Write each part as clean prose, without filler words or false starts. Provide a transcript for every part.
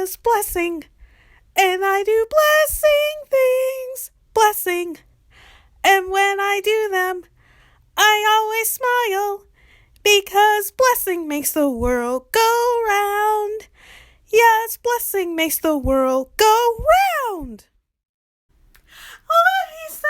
because blessing. And I do blessing things, blessing. And when I do them, I always smile, because blessing makes the world go round. Yes, blessing makes the world go round. Hola, peace.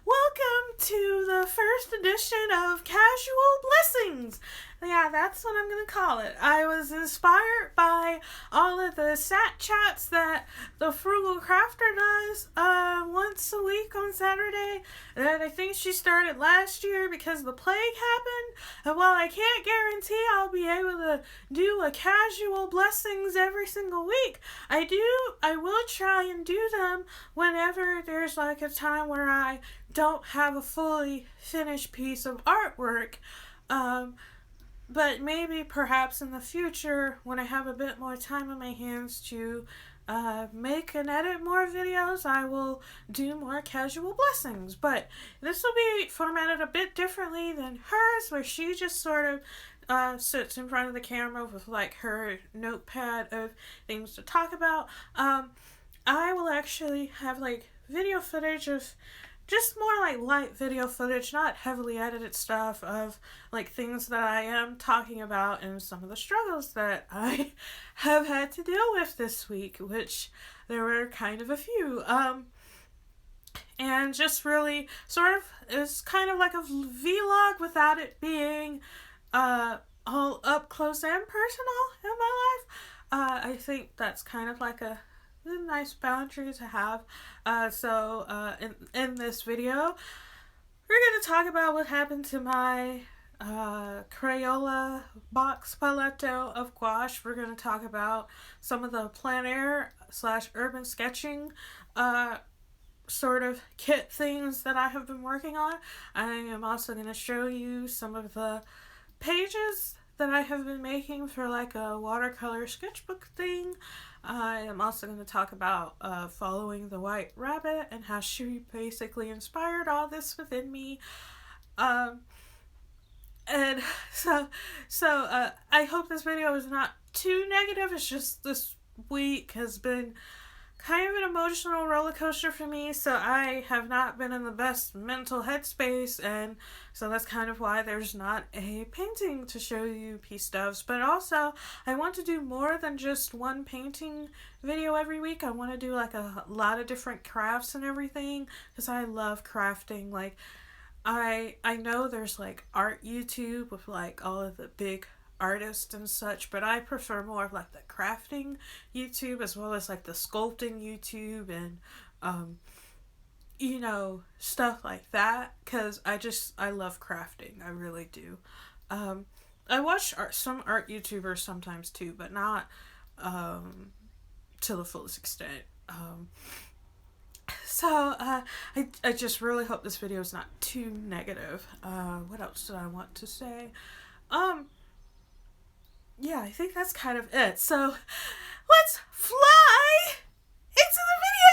Welcome to the first edition of Casual Blessings. Yeah, that's what I'm going to call it. I was inspired by all of the sat chats that the Frugal Crafter does once a week on Saturday. And I think she started last year because the plague happened. And while I can't guarantee I'll be able to do a Casual Blessings every single week, I will try and do them whenever there's like a time where I don't have a fully finished piece of artwork. But maybe perhaps in the future, when I have a bit more time on my hands to make and edit more videos, I will do more Casual Blessings. But this will be formatted a bit differently than hers, where she just sort of sits in front of the camera with like her notepad of things to talk about. I will actually have like video footage of just more like light video footage, not heavily edited stuff of like things that I am talking about and some of the struggles that I have had to deal with this week, which there were kind of a few. And just really sort of is kind of like a vlog without it being all up close and personal in my life. I think that's kind of like a nice boundary to have. So in this video, we're going to talk about what happened to my Crayola box paleto of gouache. We're going to talk about some of the plein air / urban sketching sort of kit things that I have been working on. I am also going to show you some of the pages that I have been making for like a watercolor sketchbook thing. I am also going to talk about following the white rabbit and how she basically inspired all this within me. And so I hope this video is not too negative. It's just this week has been kind of an emotional roller coaster for me, so I have not been in the best mental headspace, and so that's kind of why there's not a painting to show you piece ofs. But also, I want to do more than just one painting video every week. I want to do like a lot of different crafts and everything, because I love crafting. Like, I know there's like art YouTube with like all of the big artists and such, but I prefer more of like the crafting YouTube, as well as like the sculpting YouTube and stuff like that, because I love crafting. I really do. I watch some art YouTubers sometimes too, but not to the fullest extent. So I just really hope this video is not too negative. What else did I want to say? Yeah, I think that's kind of it. So, let's fly into the video!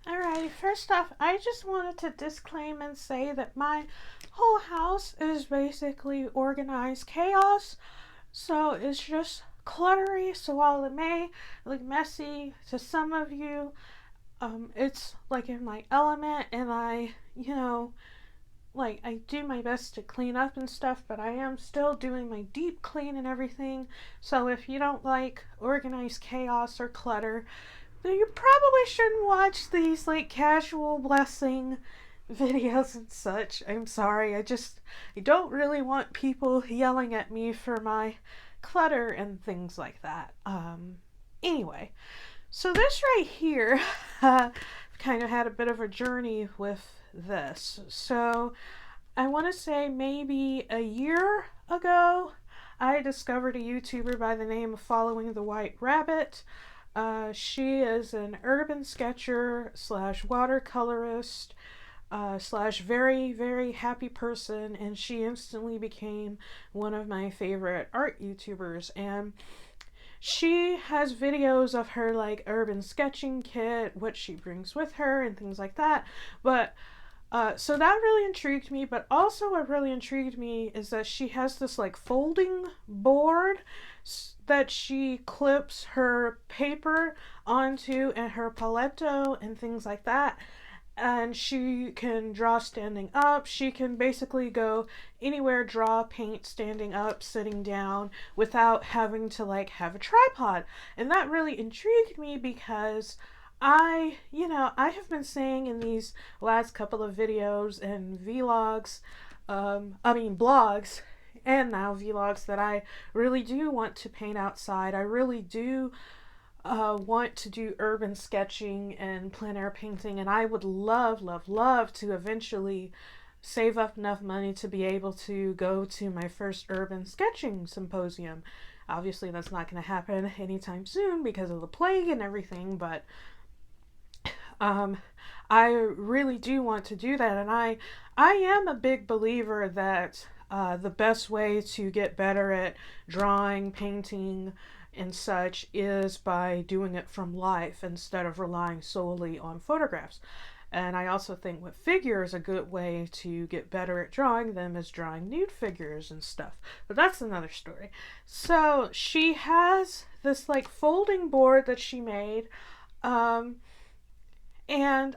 Alrighty, first off, I just wanted to disclaim and say that my whole house is basically organized chaos. So it's just cluttery. So while it may look messy to some of you, it's like in my element, and I do my best to clean up and stuff, but I am still doing my deep clean and everything. So if you don't like organized chaos or clutter, then you probably shouldn't watch these like Casual Blessing videos and such. I'm sorry, I don't really want people yelling at me for my clutter and things like that. Anyway, so this right here, kind of had a bit of a journey with this. So I want to say maybe a year ago, I discovered a YouTuber by the name of Following the White Rabbit. She is an urban sketcher / watercolorist. slash very, very happy person, and she instantly became one of my favorite art YouTubers. And she has videos of her like urban sketching kit, what she brings with her, and things like that. But so that really intrigued me, but also what really intrigued me is that she has this like folding board that she clips her paper onto, and her paleto and things like that. And she can draw standing up. She can basically go anywhere, draw, paint standing up, sitting down, without having to like have a tripod. And that really intrigued me because I have been saying in these last couple of videos and blogs, and now vlogs, that I really do want to paint outside. I really do want to do urban sketching and plein air painting, and I would love, love, love to eventually save up enough money to be able to go to my first urban sketching symposium. Obviously, that's not going to happen anytime soon because of the plague and everything, but I really do want to do that, and I am a big believer that the best way to get better at drawing, painting, and such is by doing it from life instead of relying solely on photographs. And I also think with figures, a good way to get better at drawing them is drawing nude figures and stuff. But that's another story. So she has this like folding board that she made, and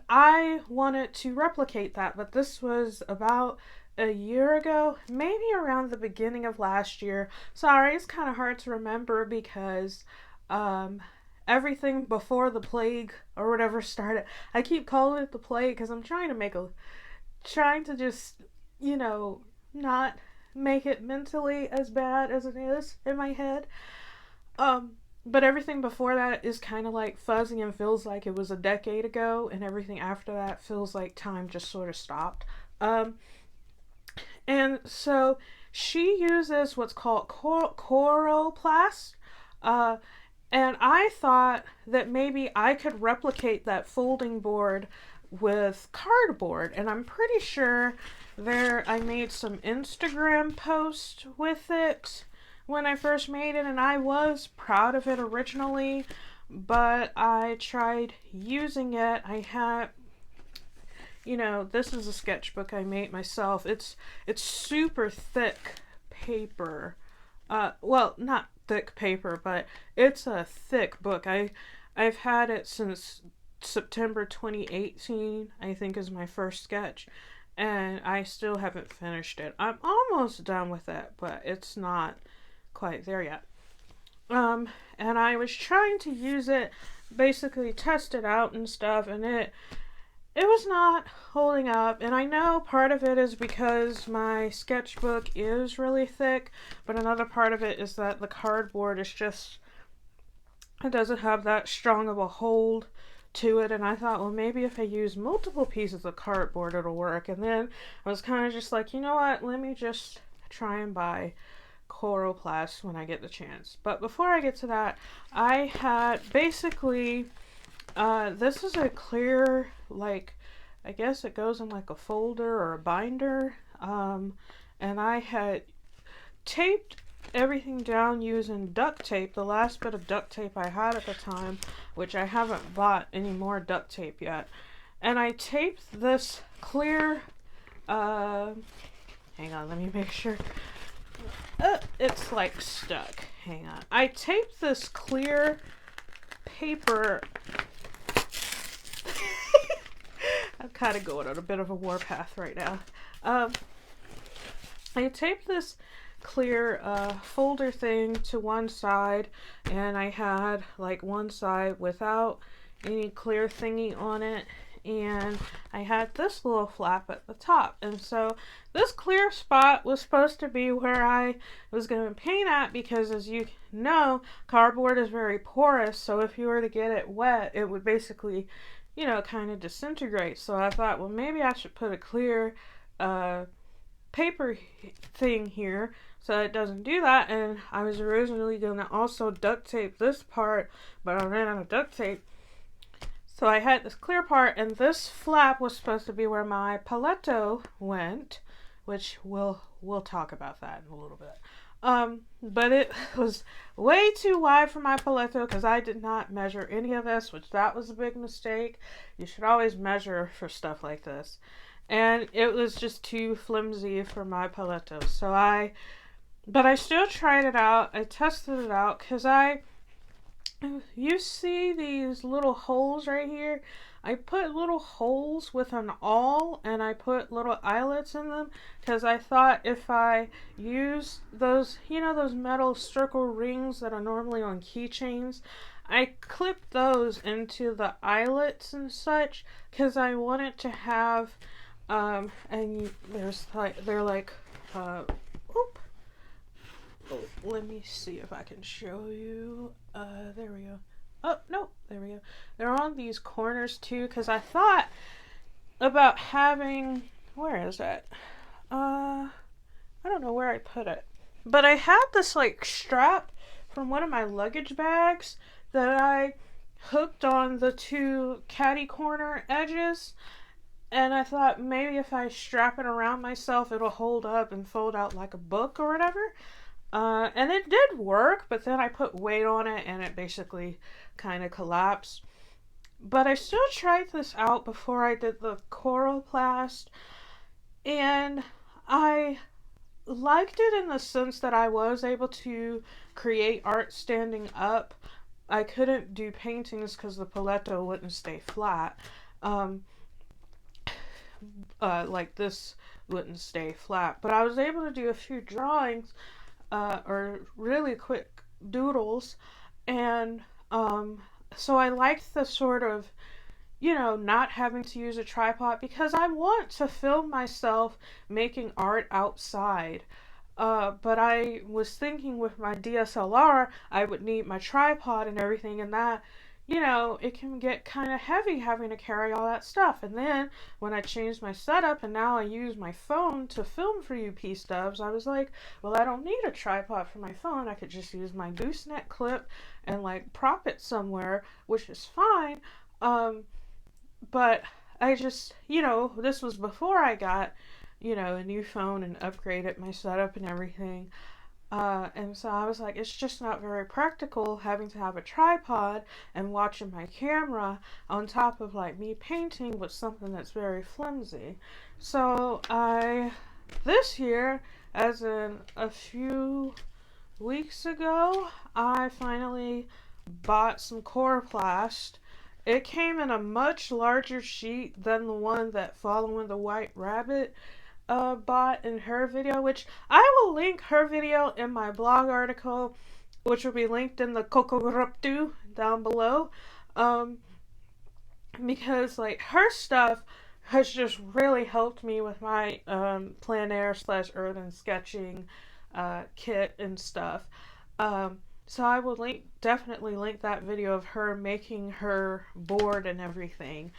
I wanted to replicate that, but this was about a year ago, maybe around the beginning of last year. Sorry, it's kind of hard to remember because everything before the plague or whatever started. I keep calling it the plague because I'm trying to just, not make it mentally as bad as it is in my head. But everything before that is kind of like fuzzy and feels like it was a decade ago, and everything after that feels like time just sort of stopped. And so she uses what's called coroplast, and I thought that maybe I could replicate that folding board with cardboard, and I'm pretty sure I made some Instagram posts with it when I first made it, and I was proud of it originally, but I tried using it. I had, this is a sketchbook I made myself. It's super thick paper. Well, not thick paper, but it's a thick book. I've had it since September 2018, I think, is my first sketch, and I still haven't finished it. I'm almost done with it, but it's not quite there yet. And I was trying to use it, basically test it out and stuff, and it was not holding up. And I know part of it is because my sketchbook is really thick, but another part of it is that the cardboard is just, it doesn't have that strong of a hold to it. And I thought, well, maybe if I use multiple pieces of cardboard, it'll work. And then I was kind of just like, you know what, let me just try and buy coroplast when I get the chance. But before I get to that, I had basically this is a clear, like, I guess it goes in like a folder or a binder, and I had taped everything down using duct tape, the last bit of duct tape I had at the time, which I haven't bought any more duct tape yet. And I taped this clear, hang on, let me make sure. It's like stuck. Hang on. I taped this clear paper. I'm kind of going on a bit of a warpath right now. I taped this clear folder thing to one side, and I had like one side without any clear thingy on it, and I had this little flap at the top. And so this clear spot was supposed to be where I was going to paint at, because as you know, cardboard is very porous, so if you were to get it wet, it would basically, kind of disintegrate. So I thought, well, maybe I should put a clear paper thing here so it doesn't do that. And I was originally going to also duct tape this part, but I ran out of duct tape. So I had this clear part, and this flap was supposed to be where my paleto went, which we'll talk about that in a little bit. But it was way too wide for my paleto because I did not measure any of this, which that was a big mistake. You should always measure for stuff like this. And it was just too flimsy for my paleto. But I still tried it out. I tested it out because you see these little holes right here? I put little holes with an awl and I put little eyelets in them because I thought if I use those, those metal circle rings that are normally on keychains, I clipped those into the eyelets and such because I wanted to have, let me see if I can show you. There we go. Oh, no, there we go. They're on these corners too, because I thought about having, where is that? I don't know where I put it. But I had this strap from one of my luggage bags that I hooked on the two catty corner edges. And I thought maybe if I strap it around myself, it'll hold up and fold out like a book or whatever. And it did work, but then I put weight on it and it basically kind of collapsed. But I still tried this out before I did the coroplast, and I liked it in the sense that I was able to create art standing up. I couldn't do paintings because the paleto wouldn't stay flat. Like this wouldn't stay flat. But I was able to do a few drawings or really quick doodles, and so I liked the sort of, not having to use a tripod because I want to film myself making art outside. But I was thinking with my DSLR, I would need my tripod and everything, and that, it can get kind of heavy having to carry all that stuff. And then when I changed my setup and now I use my phone to film for UP stubs, I was like, well, I don't need a tripod for my phone. I could just use my gooseneck clip and prop it somewhere, which is fine. But I just, this was before I got, a new phone and upgraded my setup and everything. And so I was like, it's just not very practical having to have a tripod and watching my camera on top of me painting with something that's very flimsy. So this year, as in a few weeks ago, I finally bought some coroplast. It came in a much larger sheet than the one that Following the White Rabbit bought in her video, which I will link her video in my blog article, which will be linked in the kokoruptu down below, because her stuff has just really helped me with my plein air / earthen sketching kit and stuff. So I will definitely link that video of her making her board and everything.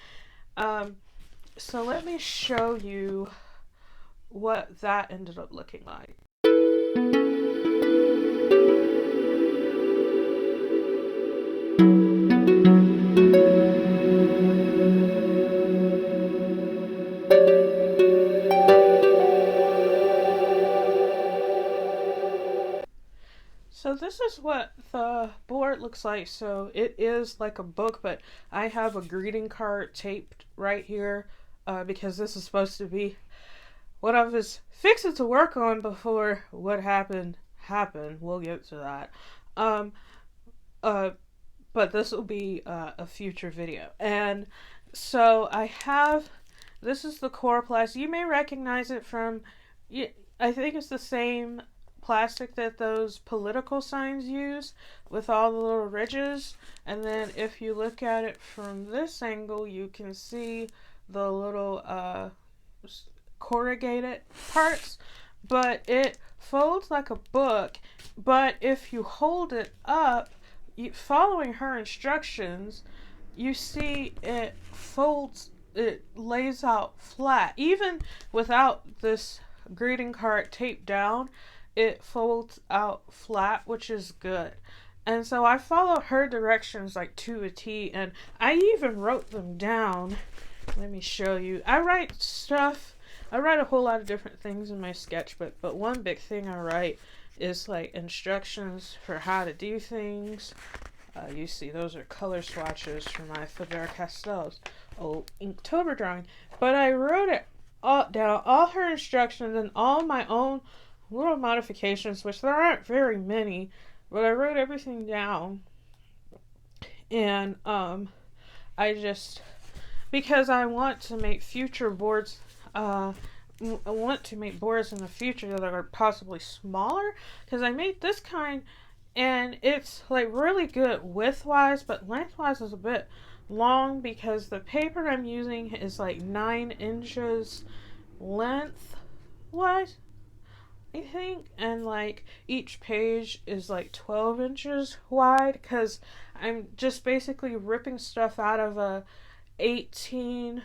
So let me show you what that ended up looking like. So this is what the board looks like. So it is like a book, but I have a greeting card taped right here because this is supposed to be what I was fixing to work on before what happened. We'll get to that. But this will be a future video. And so this is the coroplast. You may recognize it from, I think it's the same plastic that those political signs use with all the little ridges. And then if you look at it from this angle, you can see the little corrugated parts, but it folds like a book. But if you hold it up, following her instructions, you see it folds, it lays out flat. Even without this greeting card taped down, it folds out flat, which is good. And so I follow her directions like to a T, and I even wrote them down. Let me show you. I write a whole lot of different things in my sketchbook, but one big thing I write is like instructions for how to do things. You see, those are color swatches for my Faber-Castell's old Inktober drawing. But I wrote it all down, all her instructions and all my own little modifications, which there aren't very many, but I wrote everything down. And I just, because I want to make future boards, I want to make boards in the future that are possibly smaller, because I made this kind and it's like really good width-wise, but length-wise is a bit long because the paper I'm using is like 9 inches length-wise, I think, and like each page is like 12 inches wide because I'm just basically ripping stuff out of a 18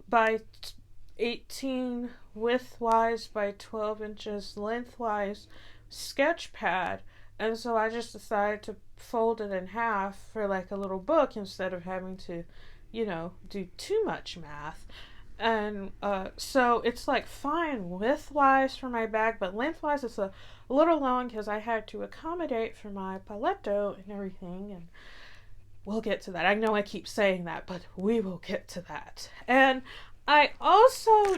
by 18 width-wise by 12 inches length-wise sketch pad. And so I just decided to fold it in half for like a little book instead of having to, do too much math. And so it's like fine width-wise for my bag, but length-wise it's a little long because I had to accommodate for my paleto and everything. And we'll get to that. I know I keep saying that, but we will get to that. And I also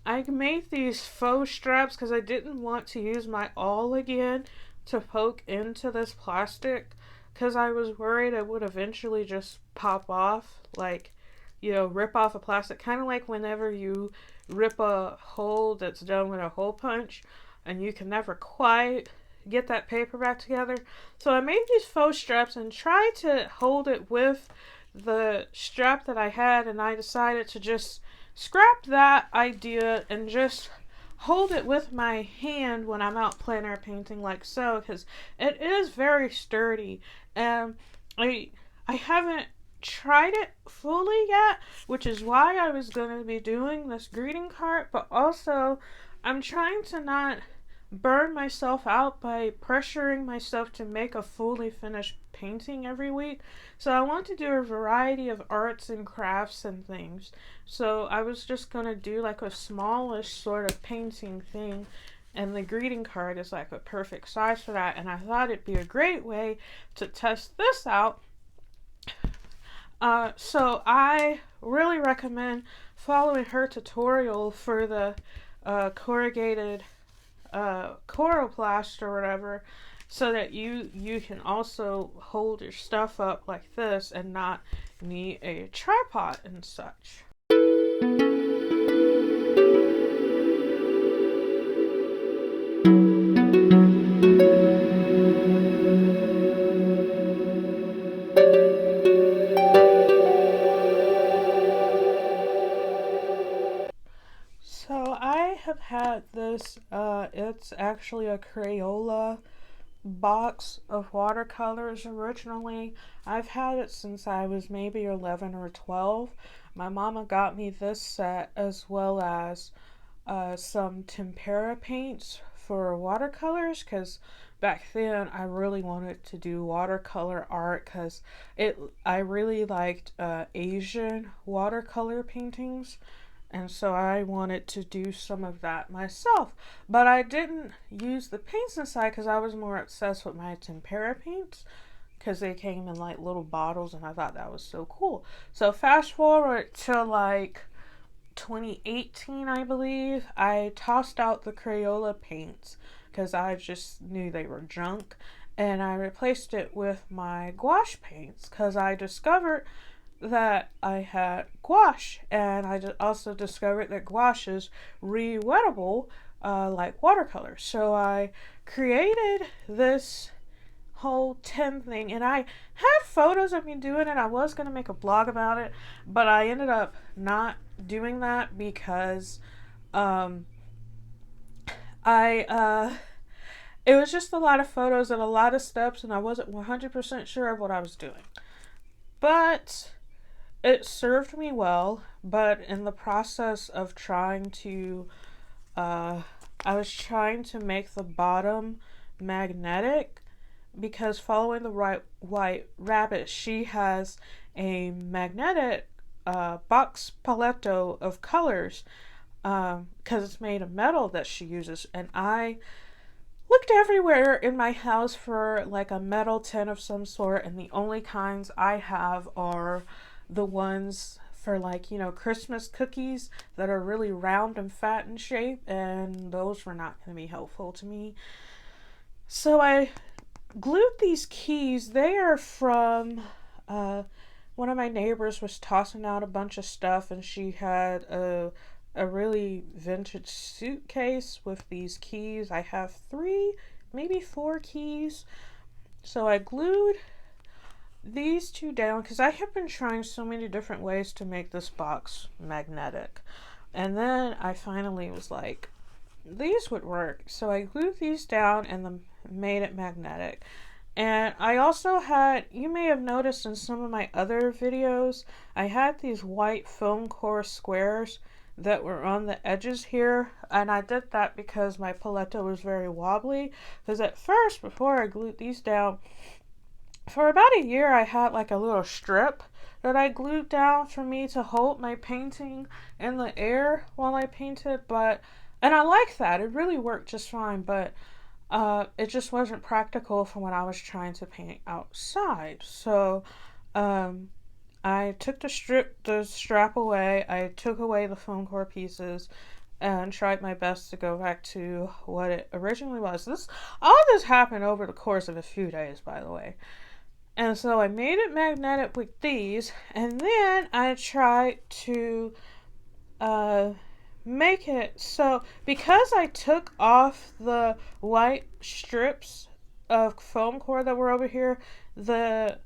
I made these faux straps because I didn't want to use my awl again to poke into this plastic because I was worried it would eventually just pop off, like, rip off a plastic, kind of like whenever you rip a hole that's done with a hole punch and you can never quite get that paper back together. So I made these faux straps and tried to hold it with the strap that I had, and I decided to just scrap that idea and just hold it with my hand when I'm out plein air painting like so, because it is very sturdy. And I haven't tried it fully yet, which is why I was going to be doing this greeting card, but also I'm trying to not burn myself out by pressuring myself to make a fully finished painting every week. So I want to do a variety of arts and crafts and things. So I was just going to do like a smallish sort of painting thing, and the greeting card is like a perfect size for that. And I thought it'd be a great way to test this out. So I really recommend following her tutorial for the corrugated coroplast or whatever, so that you can also hold your stuff up like this and not need a tripod and such. So I have had this, it's actually a Crayola box of watercolors originally. I've had it since I was maybe 11 or 12. My mama got me this set as well as some tempera paints for watercolors, because back then I really wanted to do watercolor art because I really liked Asian watercolor paintings. And so I wanted to do some of that myself. But I didn't use the paints inside because I was more obsessed with my tempera paints, because they came in like little bottles and I thought that was so cool. So fast forward to like 2018, I believe, I tossed out the Crayola paints because I just knew they were junk. And I replaced it with my gouache paints because I discovered that I had gouache, and I also discovered that gouache is re-wettable like watercolor. So I created this whole tin thing, and I had photos of me doing it. I was going to make a blog about it, but I ended up not doing that because it was just a lot of photos and a lot of steps, and I wasn't 100% sure of what I was doing. But it served me well. But in the process of trying to, I was trying to make the bottom magnetic because following the white rabbit, she has a magnetic box paleto of colors because it's made of metal that she uses. And I looked everywhere in my house for like a metal tin of some sort, and the only kinds I have are the ones for like, you know, Christmas cookies that are really round and fat in shape, and those were not going to be helpful to me. So I glued these keys. They are from one of my neighbors was tossing out a bunch of stuff, and she had a really vintage suitcase with these keys. I have 3, maybe 4 keys. So I glued these 2 down because I have been trying so many different ways to make this box magnetic. And then I finally was like, these would work. So I glued these down and then made it magnetic. And I also had, you may have noticed in some of my other videos, I had these white foam core squares that were on the edges here, and I did that because my paleto was very wobbly. Because at first, before I glued these down, for about a year I had like a little strip that I glued down for me to hold my painting in the air while I painted, and I like that, it really worked just fine, but it just wasn't practical for when I was trying to paint outside. So I took the strap away, I took away the foam core pieces, and tried my best to go back to what it originally was. All this happened over the course of a few days, by the way. And so I made it magnetic with these, and then I tried to make it so, because I took off the white strips of foam core that were over here, the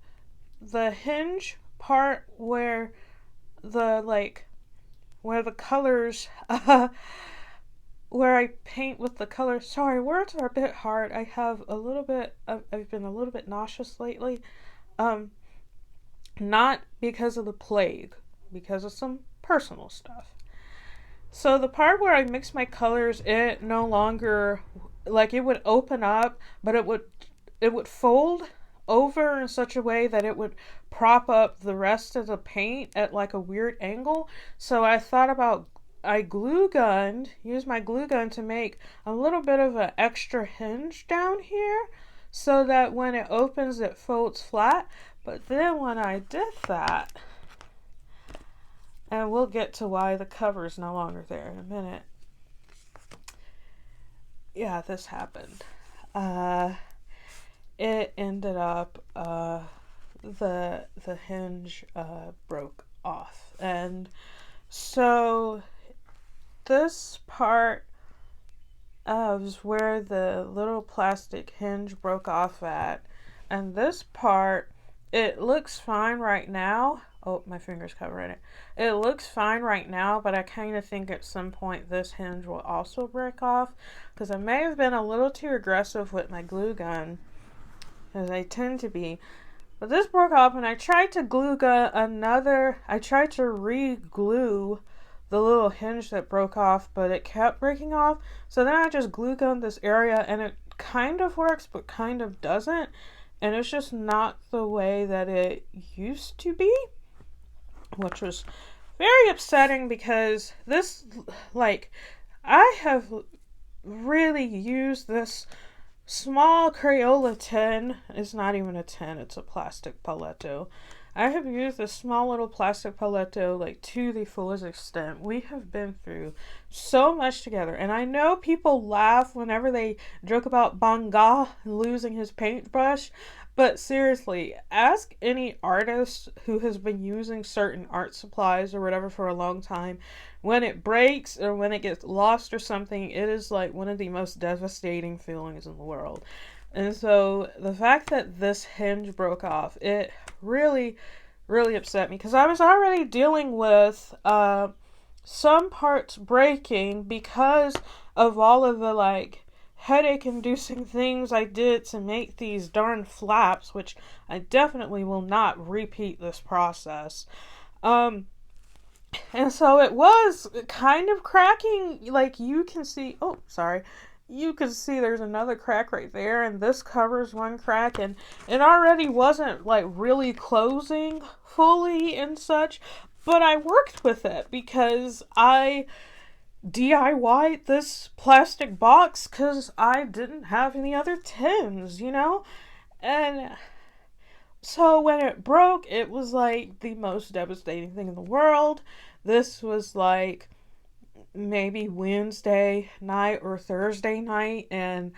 hinge part where the colors where I paint with the colors, sorry, words are a bit hard. I've been a little bit nauseous lately, not because of the plague, because of some personal stuff. So the part where I mix my colors, it no longer, like, it would open up, but it would fold over in such a way that it would prop up the rest of the paint at like a weird angle. So I thought about, used my glue gun to make a little bit of an extra hinge down here so that when it opens it folds flat. But then when I did that, and we'll get to why the cover is no longer there in a minute. Yeah, this happened. It ended up, the hinge broke off. And so this part is where the little plastic hinge broke off at. And this part, it looks fine right now. Oh, my finger's covering it. It looks fine right now, but I kind of think at some point this hinge will also break off, because I may have been a little too aggressive with my glue gun, as I tend to be. But this broke off, and I tried to re-glue the little hinge that broke off, but it kept breaking off. So then I just glue gunned this area, and it kind of works, but kind of doesn't. And it's just not the way that it used to be, which was very upsetting, because this, like, I have really used this small Crayola tin. It's not even a tin, it's a plastic paleto. I have used this small little plastic paleto like to the fullest extent. We have been through so much together, and I know people laugh whenever they joke about Banga losing his paintbrush, but seriously, ask any artist who has been using certain art supplies or whatever for a long time. When it breaks or when it gets lost or something, it is like one of the most devastating feelings in the world. And so the fact that this hinge broke off, it really, really upset me, because I was already dealing with some parts breaking because of all of the like headache-inducing things I did to make these darn flaps, which I definitely will not repeat this process. And so it was kind of cracking, like you can see, oh, sorry. you can see there's another crack right there, and this covers one crack, and it already wasn't like really closing fully and such, but I worked with it because I DIY'd this plastic box because I didn't have any other tins, you know? And so when it broke, it was like the most devastating thing in the world. This was like maybe Wednesday night or Thursday night, and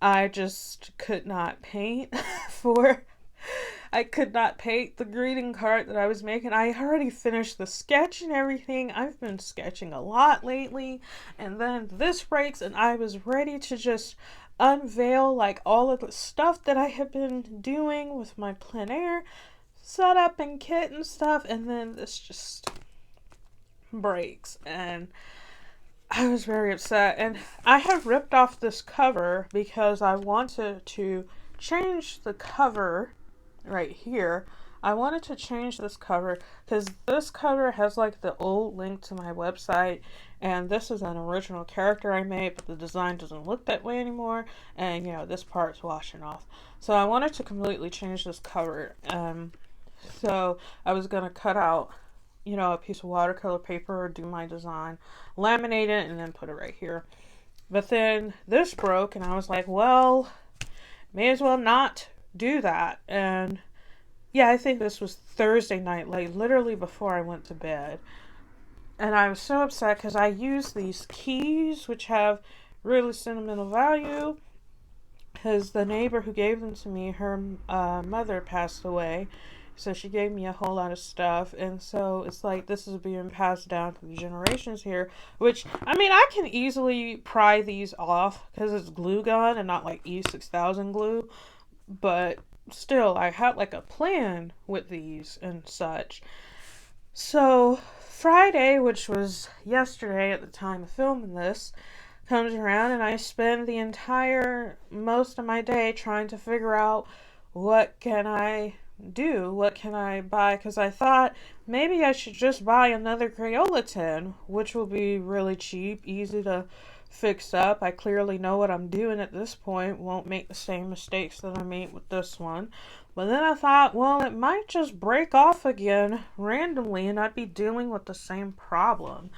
I just could not paint for I could not paint the greeting card that I was making. I already finished the sketch and everything. I've been sketching a lot lately, and then this breaks, and I was ready to just unveil like all of the stuff that I have been doing with my plein air setup and kit and stuff, and then this just breaks, and I was very upset. And I have ripped off this cover because I wanted to change the cover right here. I wanted to change this cover because this cover has like the old link to my website, and this is an original character I made, but the design doesn't look that way anymore, and you know, this part's washing off. So I wanted to completely change this cover. So I was gonna cut out, you know, a piece of watercolor paper, do my design, laminate it, and then put it right here. But then this broke, and I was like, well, may as well not do that. And yeah, I think this was Thursday night, like literally before I went to bed. And I was so upset because I used these keys, which have really sentimental value, because the neighbor who gave them to me, her mother passed away. So she gave me a whole lot of stuff, and so it's like this is being passed down to the generations here, which, I mean, I can easily pry these off because it's glue gun and not like E6000 glue, but still, I had like a plan with these and such. So Friday, which was yesterday at the time of filming this, comes around, and I spend the entire most of my day trying to figure out what can I do, what can I buy, because I thought maybe I should just buy another Crayola tin, which will be really cheap, easy to fix up. I clearly know what I'm doing at this point, won't make the same mistakes that I made with this one. But then I thought, well, it might just break off again randomly and I'd be dealing with the same problem.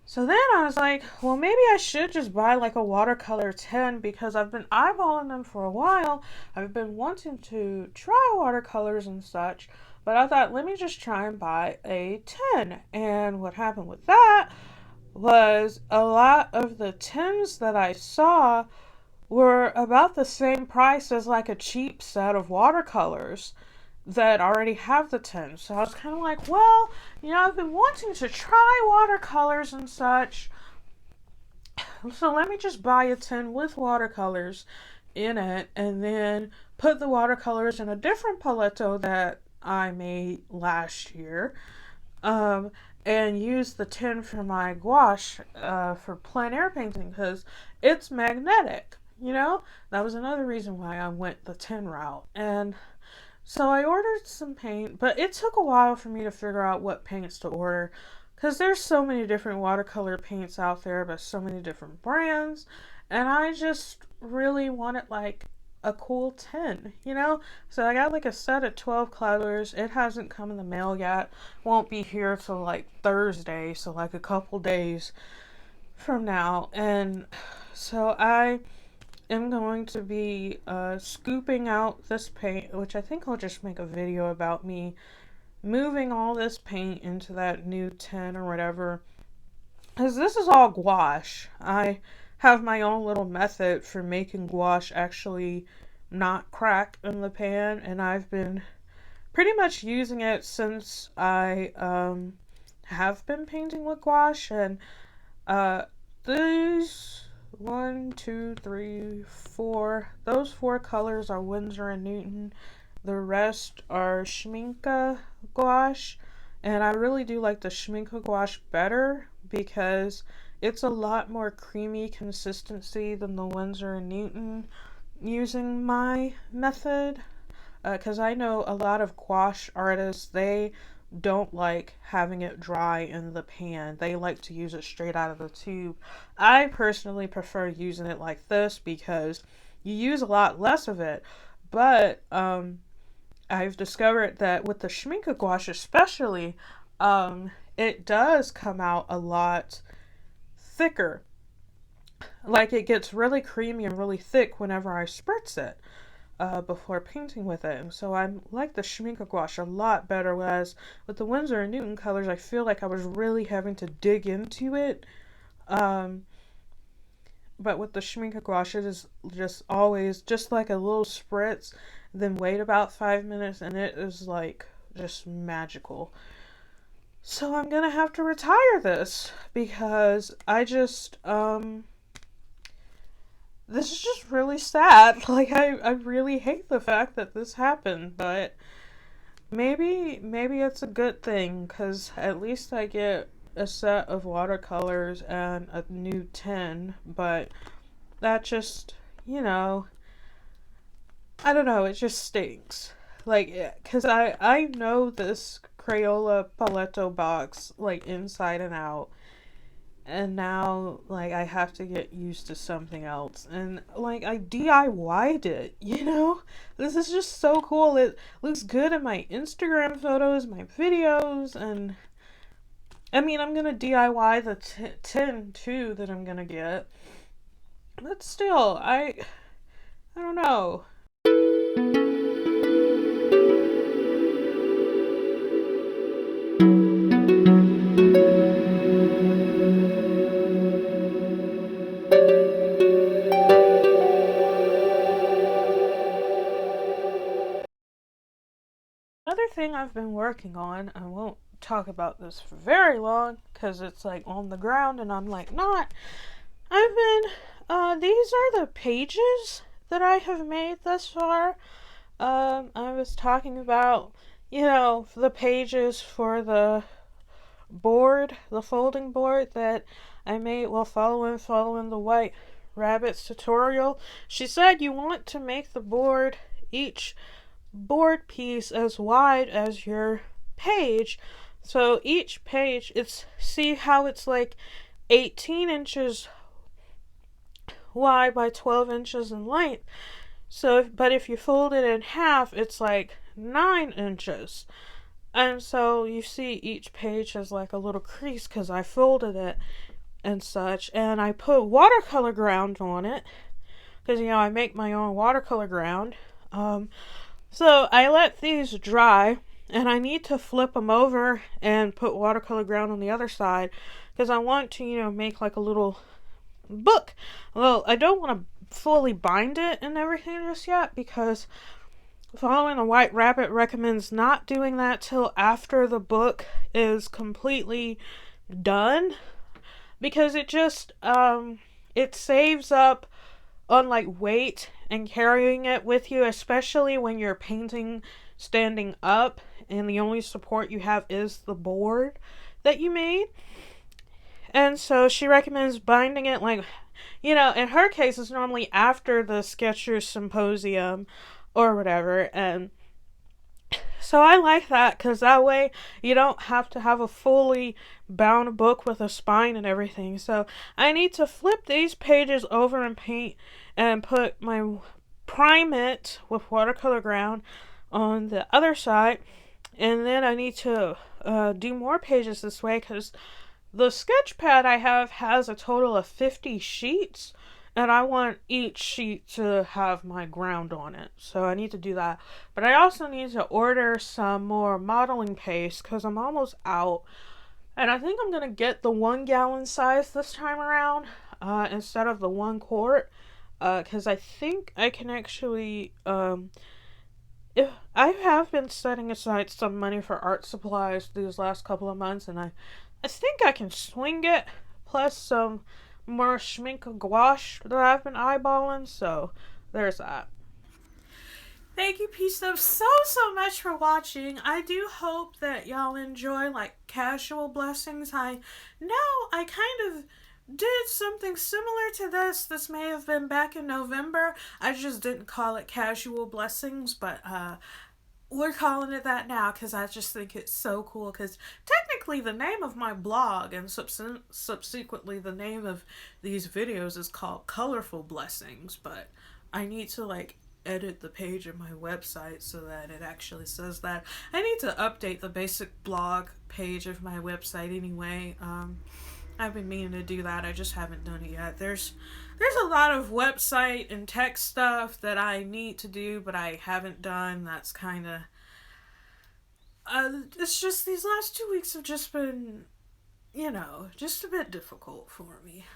So then I was like, well, maybe I should just buy like a watercolor tin because I've been eyeballing them for a while. I've been wanting to try watercolors and such, but I thought, let me just try and buy a tin. And what happened with that was a lot of the tins that I saw were about the same price as like a cheap set of watercolors that already have the tin. So I was kind of like, well, you know, I've been wanting to try watercolors and such, so let me just buy a tin with watercolors in it and then put the watercolors in a different paleto that I made last year, and use the tin for my gouache for plein air painting because it's magnetic, you know? That was another reason why I went the tin route. And so I ordered some paint, but it took a while for me to figure out what paints to order because there's so many different watercolor paints out there by so many different brands, and I just really wanted like a cool tin, you know? So I got like a set of 12 colors. It hasn't come in the mail yet. Won't be here till like Thursday, so like a couple days from now. And so I am going to be scooping out this paint, which I think I'll just make a video about me moving all this paint into that new tin or whatever, because this is all gouache. I have my own little method for making gouache actually not crack in the pan, and I've been pretty much using it since I have been painting with gouache. And these 1, 2, 3, 4. Those 4 colors are Winsor and Newton. The rest are Schmincke gouache. And I really do like the Schmincke gouache better because it's a lot more creamy consistency than the Winsor and Newton using my method. Because I know a lot of gouache artists, they don't like having it dry in the pan. They like to use it straight out of the tube. I personally prefer using it like this because you use a lot less of it. But I've discovered that with the Schminke gouache especially, it does come out a lot thicker. Like it gets really creamy and really thick whenever I spritz it before painting with it. And so I like the Schminke gouache a lot better, whereas with the Winsor & Newton colors, I feel like I was really having to dig into it. Um, but with the Schminke gouache, it is just always just like a little spritz, then wait about 5 minutes, and it is like just magical. So I'm gonna have to retire this because I just this is just really sad. Like I really hate the fact that this happened, but maybe it's a good thing because at least I get a set of watercolors and a new tin. But that just, I don't know, it just stinks. Like, because I know this Crayola Paleto box like inside and out, and now like I have to get used to something else, and like I DIY'd it. This is just so cool. It looks good in my Instagram photos, my videos, and I mean I'm gonna DIY the tin too that I'm gonna get, but still I don't know. Another thing I've been working on, I won't talk about this for very long because it's like on the ground and I'm like not. I've been, these are the pages that I have made thus far. I was talking about, the pages for the board, the folding board that I made while following the White Rabbit's tutorial. She said you want to make the board, each board piece as wide as your page. So each page, see how it's like 18 inches wide by 12 inches in length. But if you fold it in half, it's like 9 inches. And so you see each page has like a little crease because I folded it and such. And I put watercolor ground on it because, I make my own watercolor ground. So I let these dry, and I need to flip them over and put watercolor ground on the other side because I want to, make like a little book. Well, I don't want to fully bind it and everything just yet because Following the White Rabbit recommends not doing that till after the book is completely done because it just it saves up on like weight and carrying it with you, especially when you're painting standing up and the only support you have is the board that you made. And so she recommends binding it like, in her case it's normally after the Sketchers Symposium or whatever. And so I like that because that way you don't have to have a fully bound book with a spine and everything. So I need to flip these pages over and paint and put my prime it with watercolor ground on the other side. And then I need to do more pages this way because the sketch pad I have has a total of 50 sheets. And I want each sheet to have my ground on it. So I need to do that. But I also need to order some more modeling paste because I'm almost out. And I think I'm going to get the 1 gallon size this time around instead of the 1 quart. Because I think I can actually... if I have been setting aside some money for art supplies these last couple of months. And I think I can swing it. Plus some more Schminke gouache that I've been eyeballing, so there's that. Thank you, Peace Up, so much for watching. I do hope that y'all enjoy like casual blessings. I know I kind of did something similar to this. This may have been back in November. I just didn't call it casual blessings, but we're calling it that now because I just think it's so cool. Because technically, the name of my blog and subsequently the name of these videos is called Colorful Blessings, but I need to like edit the page of my website so that it actually says that. I need to update the basic blog page of my website anyway. I've been meaning to do that. I just haven't done it yet. There's a lot of website and tech stuff that I need to do, but I haven't done. That's kind of it's just these last 2 weeks have just been, just a bit difficult for me.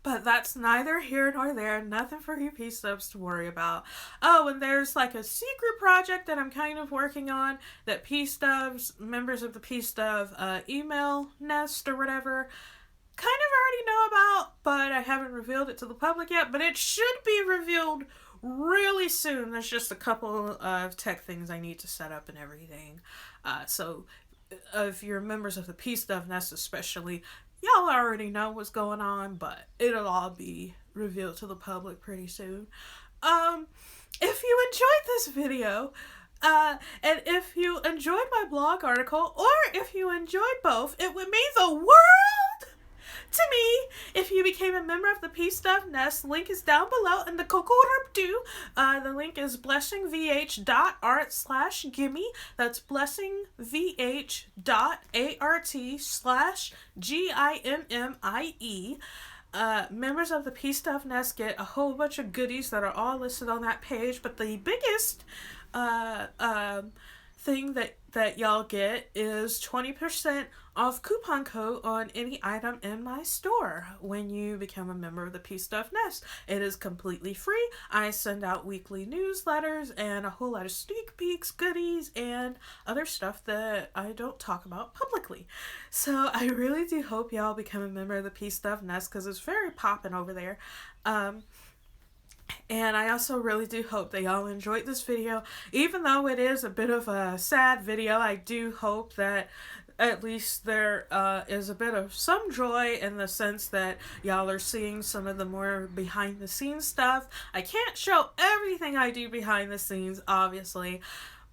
But that's neither here nor there. Nothing for you P-Stubs to worry about. Oh, and there's like a secret project that I'm kind of working on that P-Stubs, members of the P-Stub email nest or whatever, kind of already know about, but I haven't revealed it to the public yet. But it should be revealed really soon. There's just a couple of tech things I need to set up and everything. So if you're members of the P-Stub nest especially, y'all already know what's going on, but it'll all be revealed to the public pretty soon. If you enjoyed this video, and if you enjoyed my blog article, or if you enjoyed both, it would mean the world to me if you became a member of the P-Stub Nest. Link is down below in the Kokorupdu. The link is blessingvh.art/gimme. That's blessingvh.art/GIMMIE. Members of the P-Stub Nest get a whole bunch of goodies that are all listed on that page, but the biggest thing that y'all get is 20% off coupon code on any item in my store when you become a member of the P-Stub Nest. It is completely free. I send out weekly newsletters and a whole lot of sneak peeks, goodies, and other stuff that I don't talk about publicly. So I really do hope y'all become a member of the P-Stub Nest because it's very popping over there. And I also really do hope that y'all enjoyed this video. Even though it is a bit of a sad video, I do hope that at least there is a bit of some joy in the sense that y'all are seeing some of the more behind the scenes stuff. I can't show everything I do behind the scenes, obviously,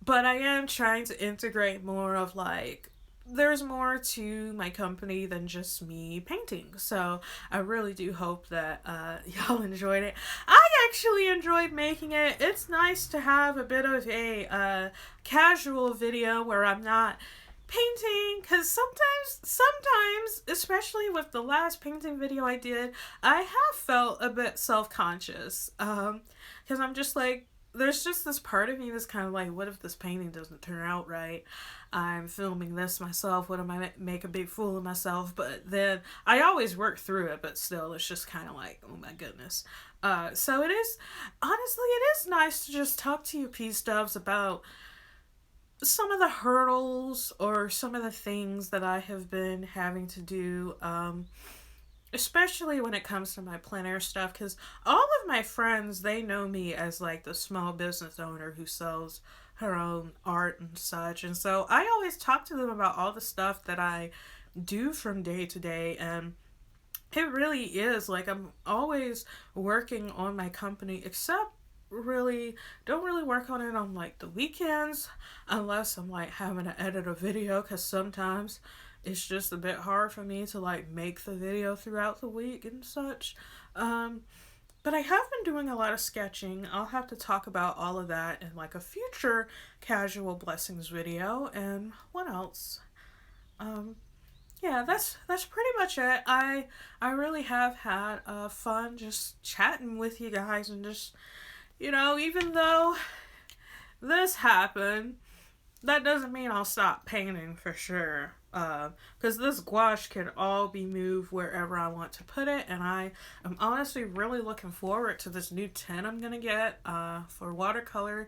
but I am trying to integrate more of like, there's more to my company than just me painting. So I really do hope that y'all enjoyed it. I actually enjoyed making it. It's nice to have a bit of a casual video where I'm not painting, because sometimes, especially with the last painting video I did, I have felt a bit self-conscious, because I'm just like, there's just this part of me that's kind of like, what if this painting doesn't turn out right? I'm filming this myself. What am I make a big fool of myself? But then I always work through it, but still, it's just kind of like, oh my goodness. So it is nice to just talk to you P-Stubs about some of the hurdles or some of the things that I have been having to do, especially when it comes to my plein air stuff, because all of my friends, they know me as like the small business owner who sells her own art and such, and so I always talk to them about all the stuff that I do from day to day, and it really is like I'm always working on my company, except don't really work on it on like the weekends unless I'm like having to edit a video, because sometimes it's just a bit hard for me to like make the video throughout the week and such. But I have been doing a lot of sketching. I'll have to talk about all of that in like a future casual blessings video. And what else? Yeah, that's pretty much it. I really have had fun just chatting with you guys, and just, even though this happened, that doesn't mean I'll stop painting for sure. Because this gouache can all be moved wherever I want to put it, and I am honestly really looking forward to this new tin I'm gonna get for watercolor,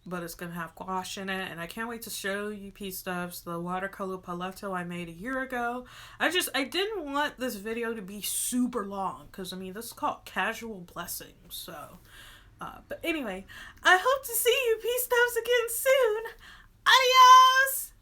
but it's gonna have gouache in it, and I can't wait to show you P-Stubs the watercolor paleto I made a year ago. I didn't want this video to be super long, because I mean, this is called Casual Blessings, so but anyway, I hope to see you P-Stubs again soon. Adios!